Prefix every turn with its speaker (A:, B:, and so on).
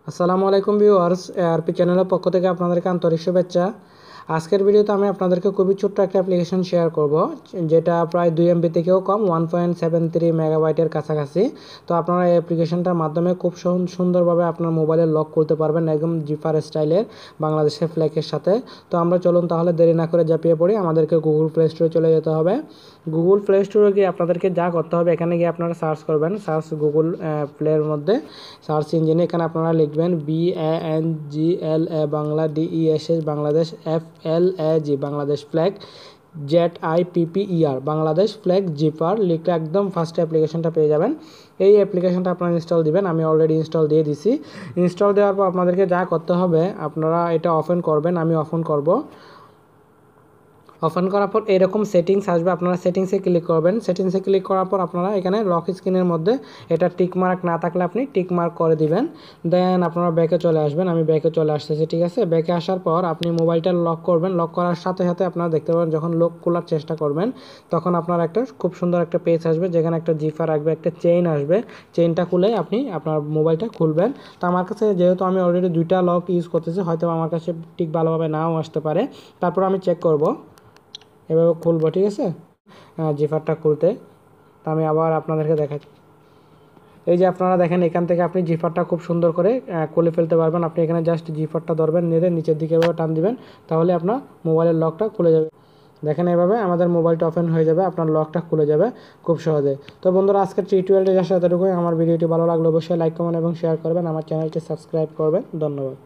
A: আসসালামু আলাইকুম viewers, ARP চ্যানেলের পক্ষ থেকে আপনাদেরকে আন্তরিক শুভেচ্ছা। আজকের ভিডিওতে আমি আপনাদেরকে খুবই ছোট্ট একটা অ্যাপ্লিকেশন শেয়ার করব, যেটা প্রায় 2 MB থেকেও কম, 1.73 মেগাবাইটের কাছাকাছি। তো আপনারা এই অ্যাপ্লিকেশনটার মাধ্যমে খুব সুন্দরভাবে আপনার মোবাইলে লক করতে পারবেন, একদম জিপার স্টাইলের বাংলাদেশের ফ্ল্যাগের সাথে। তো আমরা চলুন তাহলে দেরি না করে ঝাঁপিয়ে পড়ি। আমাদেরকে গুগল প্লে স্টোরে চলে যেতে হবে। গুগল প্লে স্টোরে গিয়ে আপনাদেরকে যা করতে হবে, এখানে গিয়ে আপনারা সার্চ করবেন, সার্চ গুগল প্লের মধ্যে সার্চ ইঞ্জিনে এখানে আপনারা লিখবেন BANGLA Bangla DESS Bangladesh FLAG Bangladesh flag ZIPPER Bangladesh flag zipper লিখলে একদম ফার্স্ট অ্যাপ্লিকেশনটা পেয়ে যাবেন। এই অ্যাপ্লিকেশনটা আপনারা ইনস্টল দিবেন। আমি অলরেডি ইনস্টল দিয়ে দিছি। ইনস্টল দেওয়ার পর আপনাদেরকে যা করতে হবে, আপনারা এটা ওপেন করবেন। আমি ওপেন করব। ওপেন করার পর এরকম সেটিংস আসবে, আপনারা সেটিংসে ক্লিক করবেন। সেটিংসে ক্লিক করার পর আপনারা এখানে লক স্ক্রিনের মধ্যে এটা টিক মার্ক না থাকলে আপনি টিক মার্ক করে দিবেন। দেন আপনারা ব্যাকে চলে আসবেন। আমি ব্যাকে চলে আসতেছি, ঠিক আছে। ব্যাকে আসার পর আপনি মোবাইলটা লক করবেন। লক করার সাথে সাথে আপনারা দেখতে পাবেন, যখন লক খোলার চেষ্টা করবেন তখন আপনার একটা খুব সুন্দর একটা পেজ আসবে, যেখানে একটা জিপার আসবে, একটা চেইন আসবে। চেইনটা খুলে আপনি আপনার মোবাইলটা খুলবেন। তো আমার কাছে যেহেতু আমি অলরেডি 2টা লক ইউজ করতেছি, হয়তো আমার কাছে ঠিক ভালোভাবে নাও আসতে পারে। তারপর আমি চেক করব, এভাবে খুলবো, ঠিক আছে। জিপারটা খুলতে তো আমি আবার আপনাদেরকে দেখাচ্ছি। এই যে আপনারা দেখেন, এখান থেকে আপনি জিপারটা খুব সুন্দর করে খুলে ফেলতে পারবেন। আপনি এখানে জাস্ট জিপারটা ধরবেন, নেড়ে নিচের দিকে এভাবে টান দিবেন, তাহলে আপনার মোবাইলের লকটা খুলে যাবে। দেখেন, এভাবে আমাদের মোবাইলটা ওপেন হয়ে যাবে, আপনার লকটা খুলে যাবে খুব সহজে। তো বন্ধুরা, আজকের টিউটোরিয়ালটি জাস্ট এতটুকুই। আমার ভিডিওটি ভালো লাগলে অবশ্যই লাইক কমেন্ট এবং শেয়ার করবেন। আমার চ্যানেলটি সাবস্ক্রাইব করবেন। ধন্যবাদ।